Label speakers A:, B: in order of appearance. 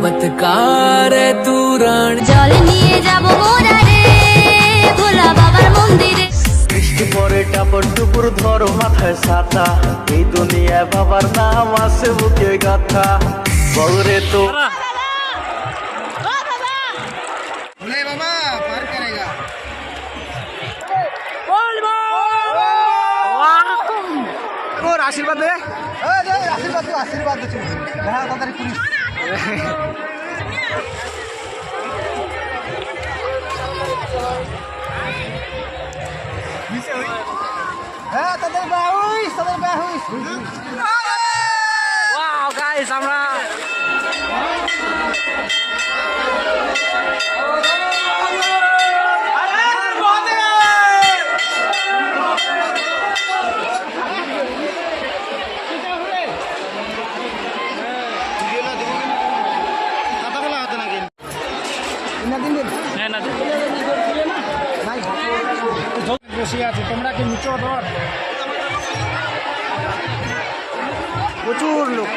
A: চমৎকার তু রানী।
B: জল নিয়ে যাব মোরা রে ভোলা বাবার মন্দিরে।
C: বৃষ্টি পরে টাপর টুপুর ধরো মাথায় ছাতা, এই দুনিয়ায় বাবার নাম আছে বুকে গাথা। বলরে তো
D: আশীর্বাদ দে, আশীর্বাদ দে, আশীর্বাদ দে। হ্যাঁ তাড়াতাড়ি পুলিশ। হ্যাঁ তাদের বাহুইস, তাদের বাহুইস।
A: ওয়াও গাইস, আমরা
D: বসে আছে, তোমরা কি নিচো ধর, প্রচুর লোক।